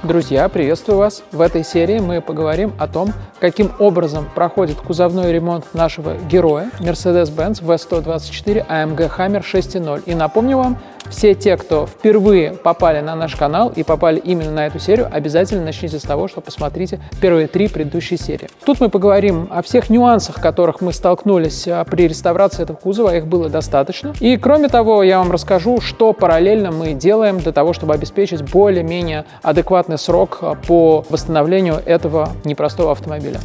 Друзья, приветствую вас! В этой серии мы поговорим о том, каким образом проходит кузовной ремонт нашего героя Mercedes-Benz V124 AMG Hammer 6.0. И напомню вам, все те, кто впервые попали на наш канал и попали именно на эту серию, обязательно начните с того, что посмотрите первые 3 предыдущие серии. Тут мы поговорим о всех нюансах, которых мы столкнулись при реставрации этого кузова, их было достаточно. И кроме того, я вам расскажу, что параллельно мы делаем для того, чтобы обеспечить более-менее адекватный срок по восстановлению этого непростого автомобиля.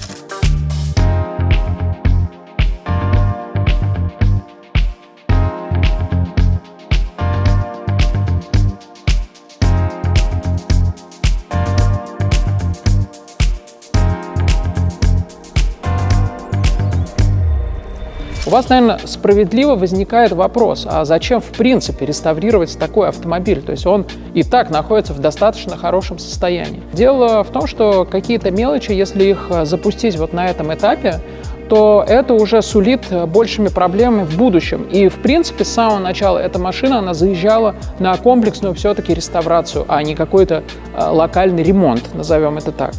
У вас, наверное, справедливо возникает вопрос, а зачем в принципе реставрировать такой автомобиль? То есть он и так находится в достаточно хорошем состоянии. Дело в том, что какие-то мелочи, если их запустить вот на этом этапе, то это уже сулит большими проблемами в будущем. И, в принципе, с самого начала эта машина, она заезжала на комплексную все-таки реставрацию, а не какой-то локальный ремонт, назовем это так.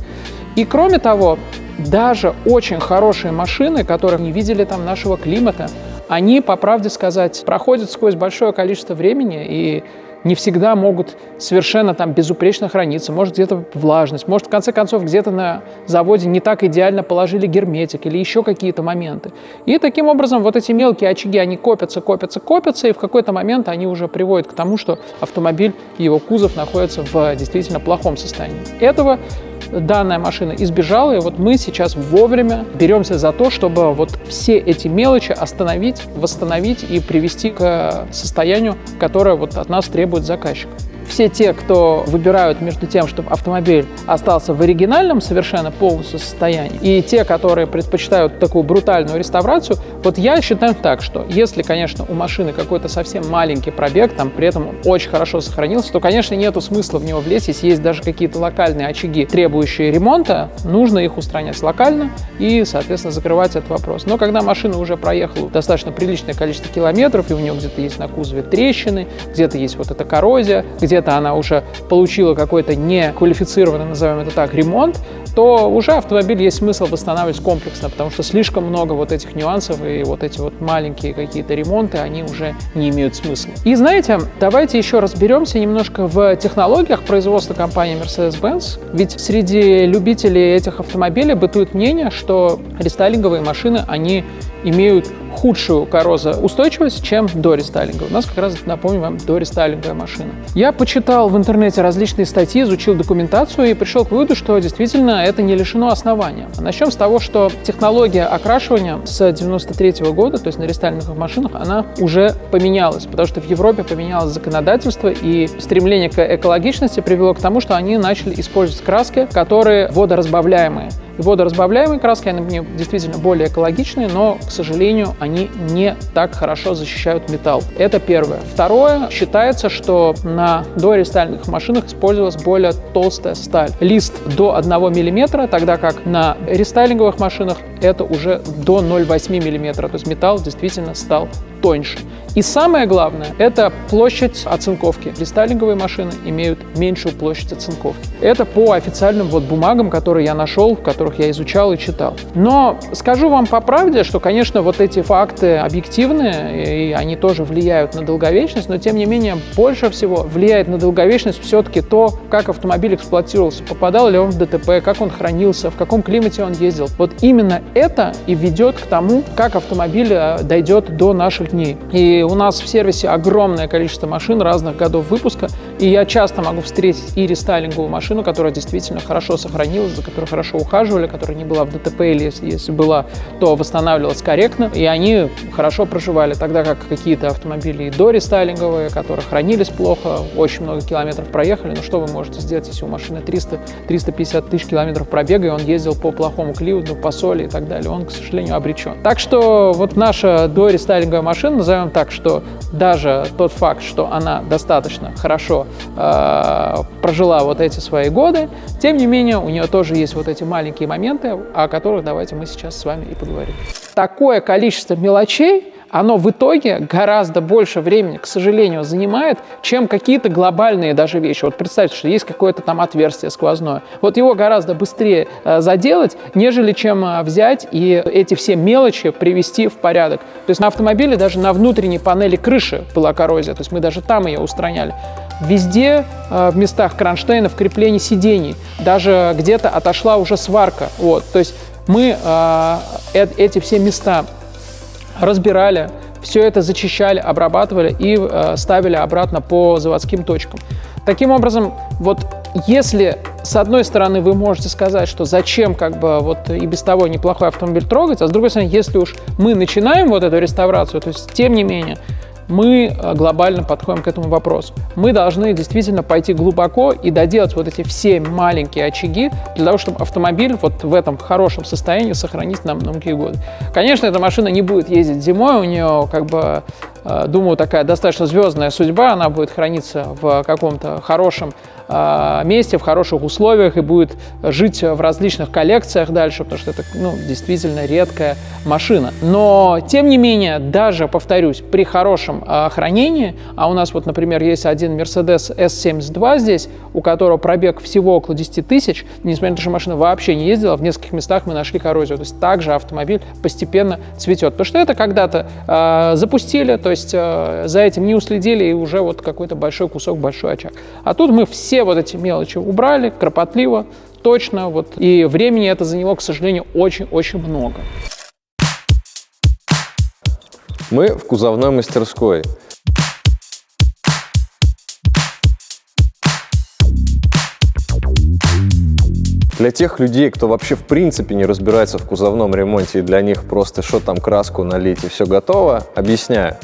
И, кроме того, даже очень хорошие машины, которые не видели там нашего климата, они, по правде сказать, проходят сквозь большое количество времени и не всегда могут совершенно там безупречно храниться. Может, где-то влажность, может, в конце концов, где-то на заводе не так идеально положили герметик или еще какие-то моменты. И таким образом вот эти мелкие очаги, они копятся, и в какой-то момент они уже приводят к тому, что автомобиль и его кузов находятся в действительно плохом состоянии. Этого данная машина избежала, и вот мы сейчас вовремя беремся за то, чтобы вот все эти мелочи остановить, восстановить и привести к состоянию, которое вот от нас требует заказчик. Все те, кто выбирают между тем, чтобы автомобиль остался в оригинальном совершенно полностью состоянии, и те, которые предпочитают такую брутальную реставрацию, вот я считаю так, что если, конечно, у машины какой-то совсем маленький пробег, там при этом очень хорошо сохранился, то, конечно, нету смысла в него влезть. Если есть даже какие-то локальные очаги, требующие ремонта, нужно их устранять локально и, соответственно, закрывать этот вопрос. Но когда машина уже проехала достаточно приличное количество километров, и у нее где-то есть на кузове трещины, где-то есть вот эта коррозия, где-то она уже получила какой-то неквалифицированный, назовем это так, ремонт, то уже автомобиль есть смысл восстанавливать комплексно, потому что слишком много вот этих нюансов и вот эти вот маленькие какие-то ремонты, они уже не имеют смысла. И знаете, давайте еще разберемся немножко в технологиях производства компании Mercedes-Benz, ведь среди любителей этих автомобилей бытует мнение, что рестайлинговые машины, они имеют худшую коррозоустойчивость, чем дорестайлинговая. У нас как раз, напомню вам, дорестайлинговая машина. Я почитал в интернете различные статьи, изучил документацию и пришел к выводу, что действительно это не лишено основания. Начнем с того, что технология окрашивания с 1993 года, то есть на рестайлинговых машинах, она уже поменялась, потому что в Европе поменялось законодательство, и стремление к экологичности привело к тому, что они начали использовать краски, которые водоразбавляемые. И водоразбавляемые краски, они действительно более экологичные, но, к сожалению, они не так хорошо защищают металл. Это первое. Второе, считается, что на дорестайлинговых машинах использовалась более толстая сталь. Лист до 1 мм, тогда как на рестайлинговых машинах это уже до 0,8 мм. То есть металл действительно стал тоньше. И самое главное, это площадь оцинковки. Рестайлинговые машины имеют меньшую площадь оцинковки. Это по официальным вот бумагам, которые я нашел, которых я изучал и читал. Но скажу вам по правде, что, конечно, вот эти факты объективные, и они тоже влияют на долговечность, но, тем не менее, больше всего влияет на долговечность все-таки то, как автомобиль эксплуатировался, попадал ли он в ДТП, как он хранился, в каком климате он ездил. Вот именно это и ведет к тому, как автомобиль дойдет до наших дней. И у нас в сервисе огромное количество машин разных годов выпуска, и я часто могу встретить и рестайлинговую машину, которая действительно хорошо сохранилась, за которой хорошо ухаживали, которая не была в ДТП, или если была, то восстанавливалась корректно, и они хорошо проживали, тогда как какие-то автомобили и дорестайлинговые, которые хранились плохо, очень много километров проехали. Ну что вы можете сделать, если у машины 300-350 тысяч километров пробега, и он ездил по плохому климату, по соли и так далее, он, к сожалению, обречен. Так что вот наша дорестайлинговая машина, назовем так, что даже тот факт, что она достаточно хорошо прожила вот эти свои годы, тем не менее у нее тоже есть вот эти маленькие моменты, о которых давайте мы сейчас с вами и поговорим. Такое количество мелочей, оно в итоге гораздо больше времени, к сожалению, занимает, чем какие-то глобальные даже вещи. Вот представьте, что есть какое-то там отверстие сквозное. Вот его гораздо быстрее заделать, нежели чем взять и эти все мелочи привести в порядок. То есть на автомобиле даже на внутренней панели крыши была коррозия, то есть мы даже там ее устраняли. Везде в местах кронштейнов, креплений сидений, даже где-то отошла уже сварка. Вот. То есть мы эти все места разбирали, все это зачищали, обрабатывали и ставили обратно по заводским точкам. Таким образом, вот если с одной стороны вы можете сказать, что зачем как бы вот и без того неплохой автомобиль трогать, а с другой стороны, если уж мы начинаем вот эту реставрацию, то есть тем не менее мы глобально подходим к этому вопросу. Мы должны действительно пойти глубоко и доделать вот эти все маленькие очаги для того, чтобы автомобиль вот в этом хорошем состоянии сохранить на многие годы. Конечно, эта машина не будет ездить зимой, у нее как бы, думаю, такая достаточно звездная судьба, она будет храниться в каком-то хорошем месте, в хороших условиях и будет жить в различных коллекциях дальше, потому что это действительно редкая машина. Но, тем не менее, даже, повторюсь, при хорошем хранении, а у нас вот, например, есть один Mercedes S72 здесь, у которого пробег всего около 10 тысяч, несмотря на то, что машина вообще не ездила, в нескольких местах мы нашли коррозию. То есть также автомобиль постепенно цветет. Потому что это когда-то запустили, то есть за этим не уследили, и уже вот какой-то большой кусок, большой очаг. А тут мы все вот эти мелочи убрали, кропотливо, точно, вот, и времени это заняло, к сожалению, очень-очень много. Мы в кузовной мастерской. Для тех людей, кто вообще в принципе не разбирается в кузовном ремонте, и для них просто что там краску налить и все готово, объясняю.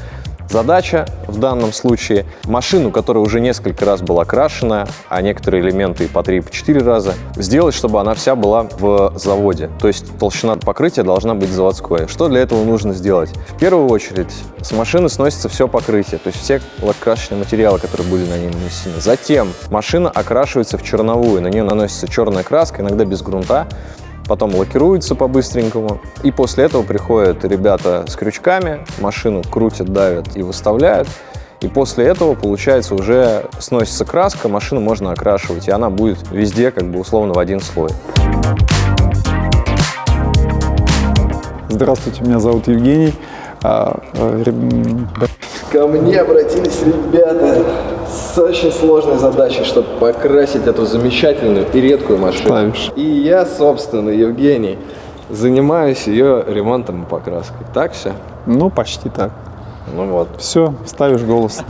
Задача в данном случае – машину, которая уже несколько раз была крашена, а некоторые элементы и по 3, и по 4 раза, сделать, чтобы она вся была в заводе. То есть толщина покрытия должна быть заводской. Что для этого нужно сделать? В первую очередь с машины сносится все покрытие, то есть все лакокрасочные материалы, которые были на ней нанесены. Затем машина окрашивается в черновую, на нее наносится черная краска, иногда без грунта. Потом лакируется по-быстренькому. И после этого приходят ребята с крючками, машину крутят, давят и выставляют. И после этого, получается, уже сносится краска, машину можно окрашивать, и она будет везде как бы условно в один слой. Здравствуйте, меня зовут Евгений. Ко мне обратились ребята с очень сложной задачей, чтобы покрасить эту замечательную и редкую машину. Ставишь. И я, собственно, Евгений, занимаюсь ее ремонтом и покраской. Так все? Ну, почти так. Ну вот. Все, ставишь голос.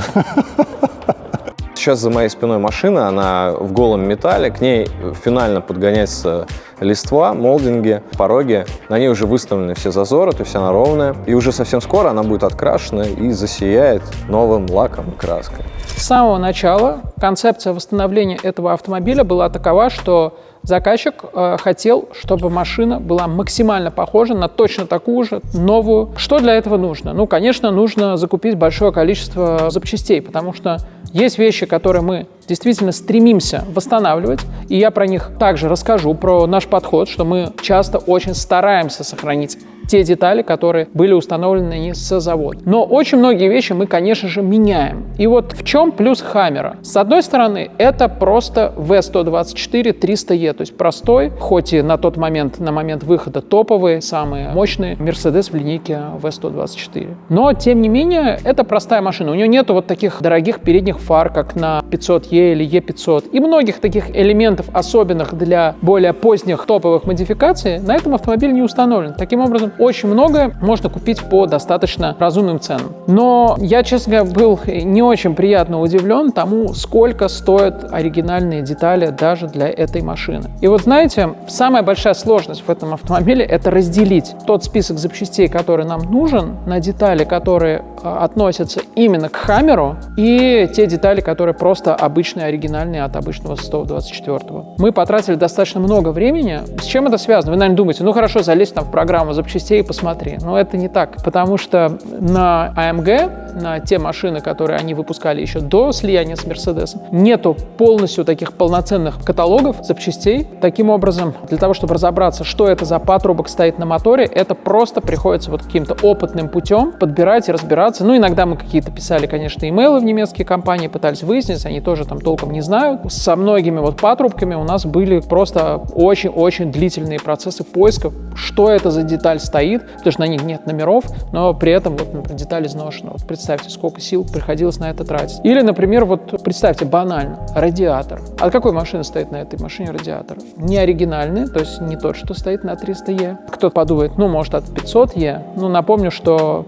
Сейчас за моей спиной машина, она в голом металле, к ней финально подгоняется листва, молдинги, пороги. На ней уже выставлены все зазоры, то есть она ровная. И уже совсем скоро она будет открашена и засияет новым лаком и краской. С самого начала концепция восстановления этого автомобиля была такова, что заказчик хотел, чтобы машина была максимально похожа на точно такую же новую. Что для этого нужно? Ну, конечно, нужно закупить большое количество запчастей, потому что есть вещи, которые мы действительно стремимся восстанавливать, и я про них также расскажу, про наш подход, что мы часто очень стараемся сохранить те детали, которые были установлены не с завода. Но очень многие вещи мы, конечно же, меняем. И вот в чем плюс Хаммера? С одной стороны, это просто V124 300E, то есть простой, хоть и на тот момент, на момент выхода топовые, самые мощные Mercedes в линейке V124. Но, тем не менее, это простая машина. У нее нет вот таких дорогих передних фар, как на 500E или E500. И многих таких элементов, особенных для более поздних топовых модификаций, на этом автомобиле не установлено. Таким образом, очень многое можно купить по достаточно разумным ценам. Но я, честно говоря, был не очень приятно удивлен тому, сколько стоят оригинальные детали даже для этой машины. И вот знаете, самая большая сложность в этом автомобиле — это разделить тот список запчастей, который нам нужен, на детали, которые относятся именно к Хаммеру, и те детали, которые просто обычные, оригинальные от обычного 124-го. Мы потратили достаточно много времени. С чем это связано? Вы, наверное, думаете, ну хорошо, залезь там в программу запчастей и посмотри. Но это не так, потому что на AMG, на те машины, которые они выпускали еще до слияния с Mercedes, нету полностью таких полноценных каталогов запчастей. Таким образом, для того, чтобы разобраться, что это за патрубок стоит на моторе, это просто приходится вот каким-то опытным путем подбирать и разбираться. Ну, иногда мы какие-то писали, конечно, имейлы в немецкие компании, пытались выяснить, они тоже там толком не знают. Со многими вот патрубками у нас были просто очень-очень длительные процессы поиска, что это за деталь стоит, потому что на них нет номеров, но при этом вот, например, деталь изношена. Вот представьте, сколько сил приходилось на это тратить. Или, например, вот представьте, банально, радиатор. От какой машины стоит на этой машине радиатор? Не оригинальный, то есть не тот, что стоит на 300Е. Кто-то подумает, ну, может, от 500Е. Ну, напомню, что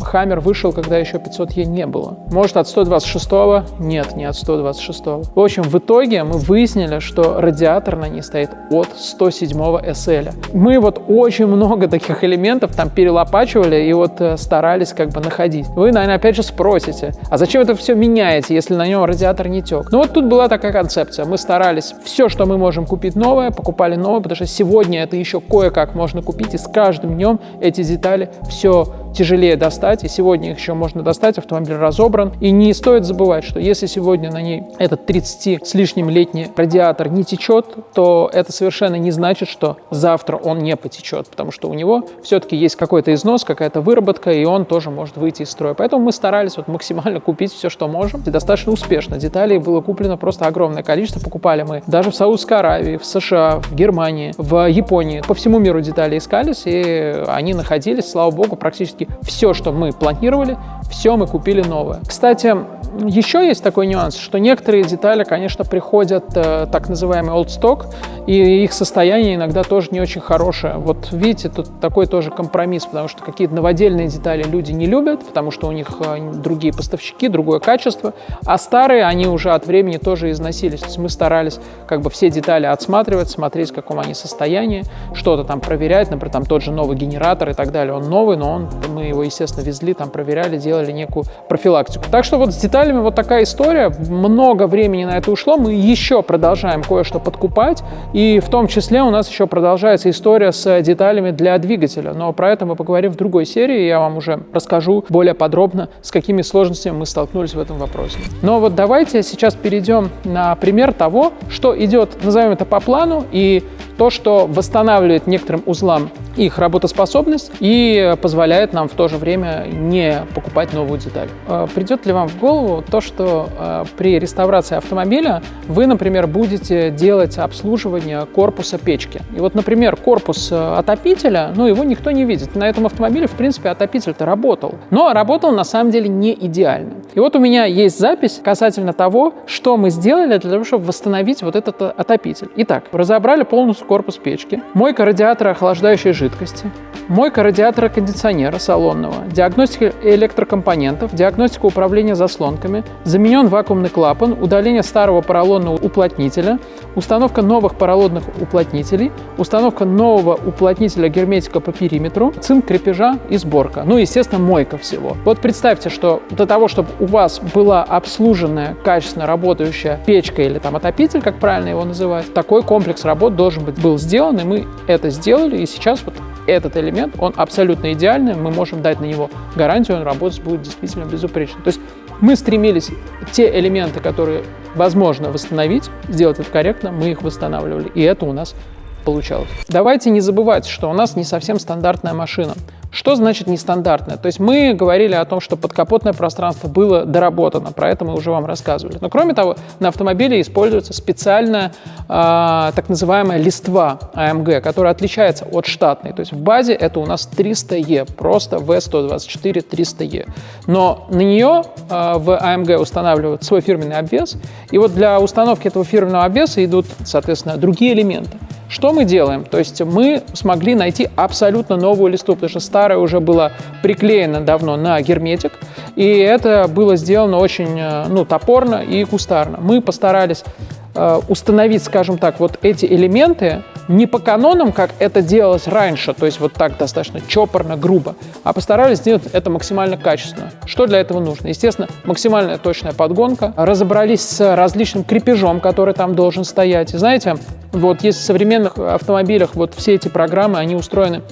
Хаммер вышел, когда еще 500Е не было. Может, от 126-го? Нет, не от 126-го. В общем, в итоге мы выяснили, что радиатор на ней стоит от 107-го SL. Мы вот очень много таких элементов там перелопачивали и вот старались как бы находить. Вы, наверное, опять же спросите, а зачем это все меняете, если на нем радиатор не тек? Ну вот тут была такая концепция. Мы старались все, что мы можем купить новое, покупали новое, потому что сегодня это еще кое-как можно купить, и с каждым днем эти детали все тяжелее достать, и сегодня их еще можно достать, автомобиль разобран. И не стоит забывать, что если сегодня на ней этот 30 с лишним летний радиатор не течет, то это совершенно не значит, что завтра он не потечет, потому что у него все-таки есть какой-то износ, какая-то выработка, и он тоже может выйти из строя. Поэтому мы старались вот максимально купить все, что можем, и достаточно успешно. Деталей было куплено просто огромное количество. Покупали мы даже в Саудовской Аравии, в США, в Германии, в Японии. По всему миру детали искались, и они находились, слава богу, практически все, что мы планировали, все мы купили новое. Кстати, еще есть такой нюанс, что некоторые детали, конечно, приходят так называемый old stock, и их состояние иногда тоже не очень хорошее. Вот видите, тут такой тоже компромисс, потому что какие-то новодельные детали люди не любят, потому что у них другие поставщики, другое качество, а старые, они уже от времени тоже износились. То есть мы старались как бы все детали отсматривать, смотреть, в каком они состоянии, что-то там проверять, например, там тот же новый генератор и так далее. Он новый, но мы его, естественно, везли, там проверяли, делали некую профилактику. Так что вот с деталями вот такая история. Много времени на это ушло. Мы еще продолжаем кое-что подкупать. И в том числе у нас еще продолжается история с деталями для двигателя. Но про это мы поговорим в другой серии. Я вам уже расскажу более подробно, с какими сложностями мы столкнулись в этом вопросе. Но вот давайте сейчас перейдем на пример того, что идет, назовем это по плану, и то, что восстанавливает некоторым узлам их работоспособность и позволяет нам в то же время не покупать новую деталь. Придет ли вам в голову то, что при реставрации автомобиля вы, например, будете делать обслуживание корпуса печки? И вот, например, корпус отопителя, ну, его никто не видит. На этом автомобиле, в принципе, отопитель-то работал. Но работал, на самом деле, не идеально. И вот у меня есть запись касательно того, что мы сделали для того, чтобы восстановить вот этот отопитель. Итак, разобрали полностью корпус печки, мойка радиатора охлаждающей жидкости, мойка радиатора кондиционера салонного, диагностика электрокомпонентов, диагностика управления заслонками, заменен вакуумный клапан, удаление старого поролонного уплотнителя, установка новых поролонных уплотнителей, установка нового уплотнителя герметика по периметру, цинк крепежа и сборка. Ну, естественно, мойка всего. Вот представьте, что для того, чтобы у вас была обслуженная, качественно работающая печка или там отопитель, как правильно его называть, такой комплекс работ должен быть был сделан, и мы это сделали, и сейчас вот этот элемент, он абсолютно идеальный, мы можем дать на него гарантию, он работать будет действительно безупречно. То есть мы стремились те элементы, которые возможно восстановить, сделать это корректно, мы их восстанавливали, и это у нас получалось. Давайте не забывать, что у нас не совсем стандартная машина. Что значит нестандартное? То есть мы говорили о том, что подкапотное пространство было доработано, про это мы уже вам рассказывали. Но кроме того, на автомобиле используется специальная так называемая листва AMG, которая отличается от штатной. То есть в базе это у нас 300E, просто V124 300E. Но на нее в AMG устанавливают свой фирменный обвес, и вот для установки этого фирменного обвеса идут, соответственно, другие элементы. Что мы делаем? То есть мы смогли найти абсолютно новую листу, потому что старая уже была приклеена давно на герметик, и это было сделано очень топорно и кустарно. Мы постарались установить, скажем так, вот эти элементы не по канонам, как это делалось раньше, то есть вот так достаточно чопорно, грубо, а постарались сделать это максимально качественно. Что для этого нужно? Естественно, максимальная точная подгонка. Разобрались с различным крепежом, который там должен стоять. И знаете, вот есть в современных автомобилях вот все эти программы, они устроены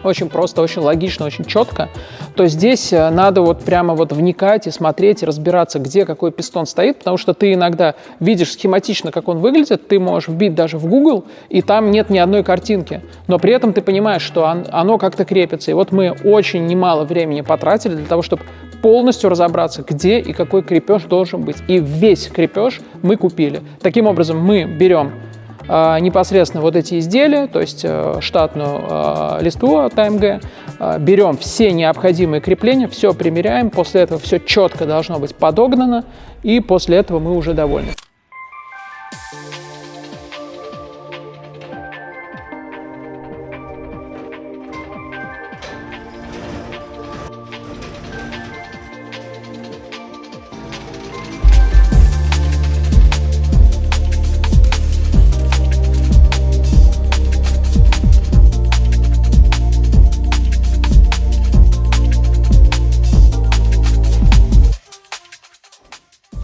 очень просто, очень логично, очень четко, то здесь надо вот прямо вот вникать и смотреть, и разбираться, где какой пистон стоит, потому что ты иногда видишь схематично, как он выглядит, ты можешь вбить даже в Google, и там нет ни одной картинки, но при этом ты понимаешь, что оно как-то крепится. И вот мы очень немало времени потратили для того, чтобы полностью разобраться, где и какой крепеж должен быть. И весь крепеж мы купили. Таким образом, мы берем непосредственно вот эти изделия, то есть штатную листву от АМГ, берем все необходимые крепления, все примеряем, после этого все четко должно быть подогнано, и после этого мы уже довольны.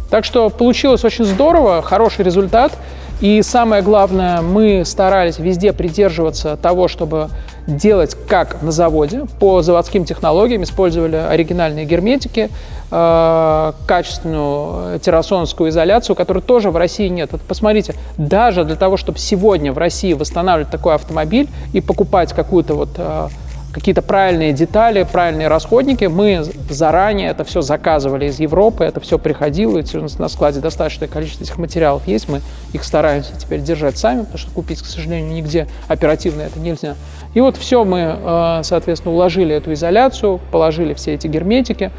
Так что получилось очень здорово, хороший результат. И самое главное, мы старались везде придерживаться того, чтобы делать как на заводе, по заводским технологиям, использовали оригинальные герметики, качественную террасоновскую изоляцию, которой тоже в России нет. Вот посмотрите, даже для того, чтобы сегодня в России восстанавливать такой автомобиль и покупать какие-то правильные детали, правильные расходники, мы заранее это все заказывали из Европы, это все приходило, и у нас на складе достаточное количество этих материалов есть, мы их стараемся теперь держать сами, потому что купить, к сожалению, нигде оперативно это нельзя. И вот все мы, соответственно, уложили эту изоляцию, положили все эти герметики,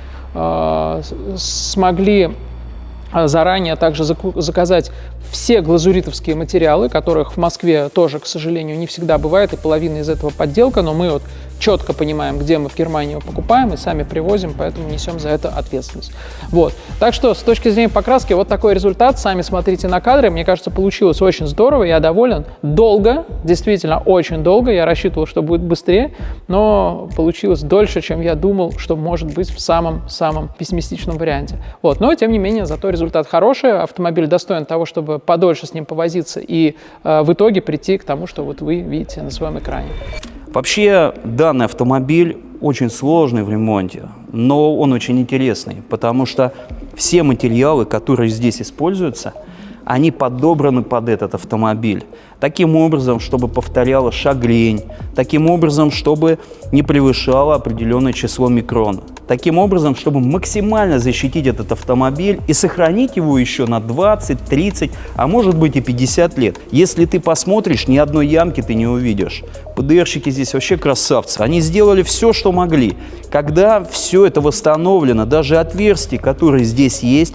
смогли заранее также заказать все глазуритовские материалы, которых в Москве тоже, к сожалению, не всегда бывает, и половина из этого подделка, но мы вот четко понимаем, где мы в Германии его покупаем и сами привозим, поэтому несем за это ответственность. Вот. Так что с точки зрения покраски вот такой результат. Сами смотрите на кадры. Мне кажется, получилось очень здорово, я доволен. Долго, действительно очень долго. Я рассчитывал, что будет быстрее, но получилось дольше, чем я думал, что может быть в самом пессимистичном варианте. Вот. Но, тем не менее, зато результат хороший. Автомобиль достоин того, чтобы подольше с ним повозиться и в итоге прийти к тому, что вот вы видите на своем экране. Вообще, данный автомобиль очень сложный в ремонте, но он очень интересный, потому что все материалы, которые здесь используются, они подобраны под этот автомобиль. Таким образом, чтобы повторяла шагрень, таким образом, чтобы не превышало определенное число микрон. Таким образом, чтобы максимально защитить этот автомобиль и сохранить его еще на 20, 30, а может быть и 50 лет. Если ты посмотришь, ни одной ямки ты не увидишь. ПДРщики здесь вообще красавцы. Они сделали все, что могли. Когда все это восстановлено, даже отверстия, которые здесь есть,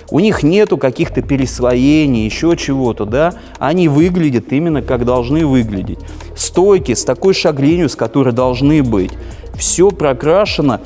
у них нету каких-то переслоений, еще чего-то, да, они выглядят именно как должны выглядеть. Стойки с такой шагренью, с которой должны быть. Все прокрашено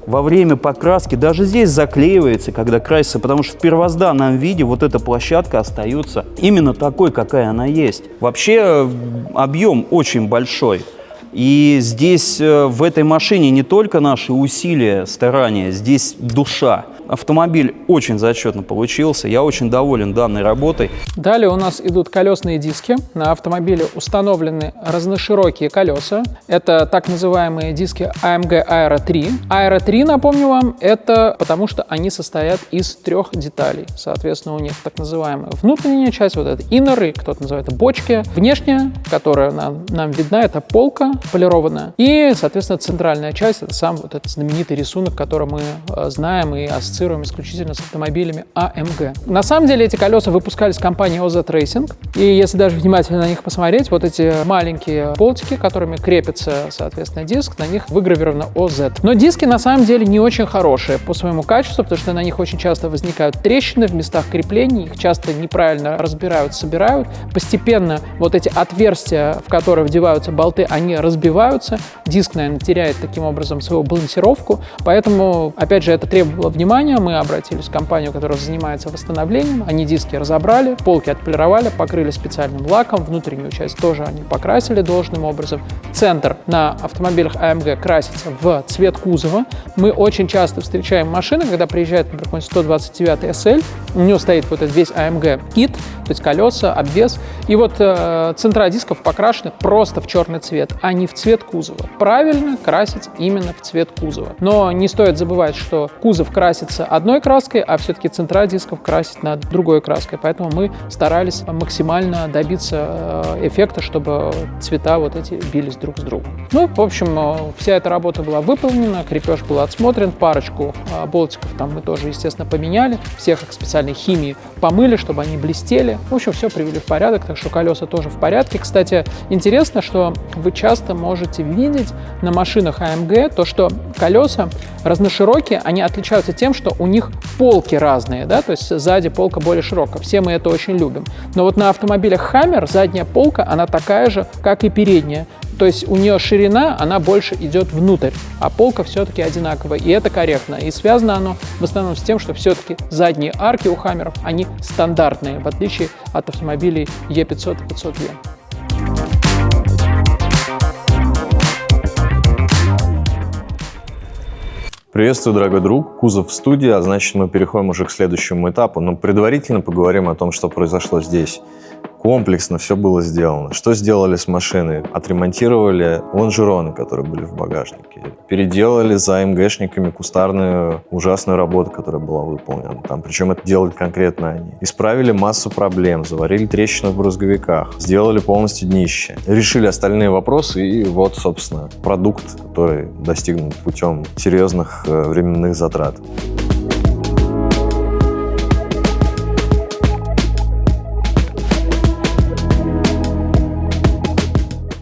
во время покраски, даже здесь заклеивается, когда красится, потому что в первозданном виде вот эта площадка остается именно такой, какая она есть. Вообще объем очень большой. И здесь, в этой машине, не только наши усилия, старания, здесь душа. Автомобиль очень зачетно получился, я очень доволен данной работой. Далее у нас идут колесные диски. На автомобиле установлены разноширокие колеса. Это так называемые диски AMG Aero 3. Aero 3, напомню вам, это потому что они состоят из 3 деталей. Соответственно, у них так называемая внутренняя часть, вот это иннеры, кто-то называет это бочки. Внешняя, которая нам видна, это полка полированная. И, соответственно, центральная часть, это сам вот этот знаменитый рисунок, который мы знаем и ассоциируем исключительно с автомобилями AMG. На самом деле эти колеса выпускались компанией OZ Racing, и если даже внимательно на них посмотреть, вот эти маленькие болтики, которыми крепится, соответственно, диск, на них выгравировано OZ. Но диски на самом деле не очень хорошие по своему качеству, потому что на них очень часто возникают трещины в местах креплений, их часто неправильно разбирают, собирают. Постепенно вот эти отверстия, в которые вдеваются болты, они разбиваются. Диск, наверное, теряет таким образом свою балансировку, поэтому, опять же, это требовало внимания. компания, мы обратились в компанию, которая занимается восстановлением, они диски разобрали, полки отполировали, покрыли специальным лаком, внутреннюю часть тоже они покрасили должным образом. Центр на автомобилях AMG красится в цвет кузова. Мы очень часто встречаем машины, когда приезжает, например, 129 SL, у него стоит вот этот весь AMG кит, то есть колеса, обвес, и вот центра дисков покрашены просто в черный цвет, а не в цвет кузова. Правильно красить именно в цвет кузова. Но не стоит забывать, что кузов красится одной краской, а все-таки центра дисков красить над другой краской. Поэтому мы старались максимально добиться эффекта, чтобы цвета вот эти бились друг с другом. Ну, в общем, вся эта работа была выполнена, крепеж был отсмотрен, парочку болтиков там мы тоже, естественно, поменяли, всех их специальной химией помыли, чтобы они блестели. В общем, все привели в порядок, так что колеса тоже в порядке. Кстати, интересно, что вы часто можете видеть на машинах AMG то, что колеса разноширокие, они отличаются тем, что у них полки разные, да, то есть сзади полка более широкая. Все мы это очень любим. Но вот на автомобилях Hammer задняя полка, она такая же, как и передняя. То есть у нее ширина, она больше идет внутрь, а полка все-таки одинаковая. И это корректно. И связано оно в основном с тем, что все-таки задние арки у Хаммеров, они стандартные, в отличие от автомобилей E500 и 500E. Приветствую, дорогой друг. Кузов в студии, а значит, мы переходим уже к следующему этапу. Но предварительно поговорим о том, что произошло здесь. Комплексно все было сделано. Что сделали с машиной? Отремонтировали лонжероны, которые были в багажнике. Переделали за АМГшниками кустарную ужасную работу, которая была выполнена. Там, причем это делали конкретно они. Исправили массу проблем, заварили трещины в брызговиках, сделали полностью днище. Решили остальные вопросы, и вот, собственно, продукт, который достигнут путем серьезных временных затрат.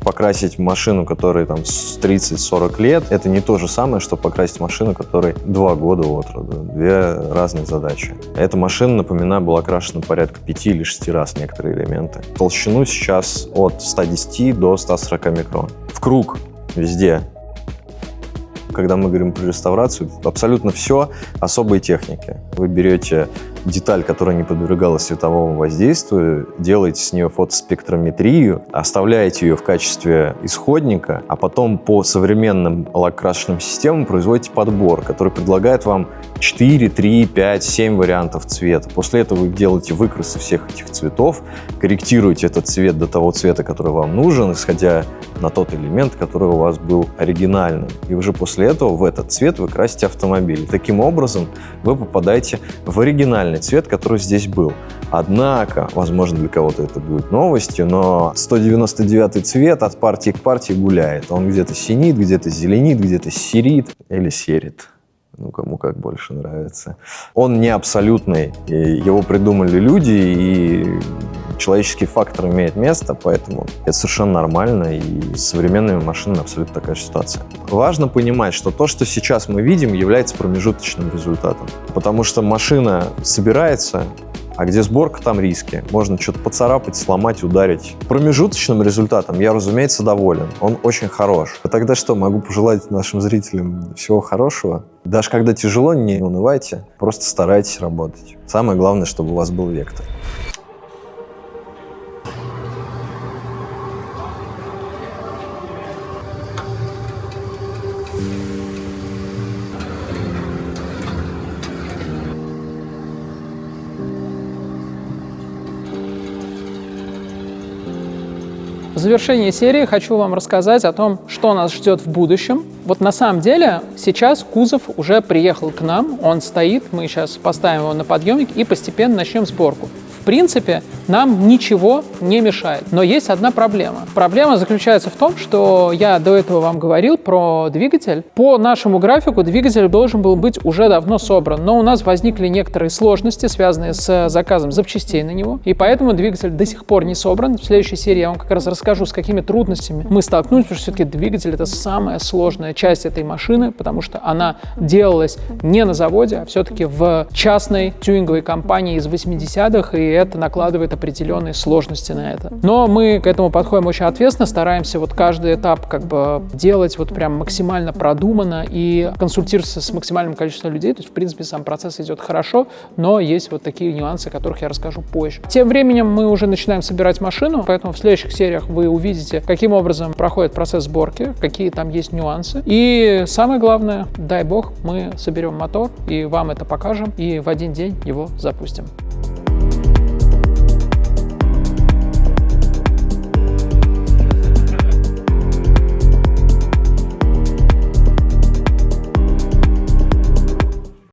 Покрасить машину, которой там с 30-40 лет, это не то же самое, что покрасить машину, которой 2 года от роду. Две разные задачи. Эта машина, напоминаю, была окрашена порядка 5 или 6 раз некоторые элементы. Толщину сейчас от 110 до 140 микрон. В круг везде. Когда мы говорим про реставрацию, абсолютно все особые техники. Вы берете деталь, которая не подвергалась световому воздействию, делаете с нее фотоспектрометрию, оставляете ее в качестве исходника, а потом по современным лак-красочным системам производите подбор, который предлагает вам 4, 3, 5, 7 вариантов цвета. После этого вы делаете выкрасы всех этих цветов, корректируете этот цвет до того цвета, который вам нужен, исходя на тот элемент, который у вас был оригинальным. И уже после этого в этот цвет вы красите автомобиль. Таким образом, вы попадаете в оригинальный цвет, который здесь был. Однако, возможно, для кого-то это будет новостью, но 199 цвет от партии к партии гуляет. Он где-то синит, где-то зеленит, где-то серит или серит. Ну, кому как больше нравится. Он не абсолютный, его придумали люди, и человеческий фактор имеет место, поэтому это совершенно нормально, и с современными машинами абсолютно такая же ситуация. Важно понимать, что то, что сейчас мы видим, является промежуточным результатом, потому что машина собирается, а где сборка, там риски. Можно что-то поцарапать, сломать, ударить. Промежуточным результатом я, разумеется, доволен. Он очень хорош. А тогда что, могу пожелать нашим зрителям всего хорошего? Даже когда тяжело, не унывайте, просто старайтесь работать. Самое главное, чтобы у вас был вектор. В завершении серии хочу вам рассказать о том, что нас ждет в будущем. Вот на самом деле сейчас кузов уже приехал к нам, он стоит, мы сейчас поставим его на подъемник и постепенно начнем сборку. В принципе, нам ничего не мешает. Но есть одна проблема. Проблема заключается в том, что я до этого вам говорил про двигатель. По нашему графику двигатель должен был быть уже давно собран, но у нас возникли некоторые сложности, связанные с заказом запчастей на него, и поэтому двигатель до сих пор не собран. В следующей серии я вам как раз расскажу, с какими трудностями мы столкнулись, потому что все-таки двигатель — это самая сложная часть этой машины, потому что она делалась не на заводе, а все-таки в частной тюнинговой компании из 80-х, и это накладывает определенные сложности на это. Но мы к этому подходим очень ответственно, стараемся вот каждый этап как бы делать вот прям максимально продуманно и консультироваться с максимальным количеством людей. То есть, в принципе, сам процесс идет хорошо, но есть вот такие нюансы, о которых я расскажу позже. Тем временем мы уже начинаем собирать машину, поэтому в следующих сериях вы увидите, каким образом проходит процесс сборки, какие там есть нюансы. И самое главное, дай бог, мы соберем мотор и вам это покажем, и в один день его запустим.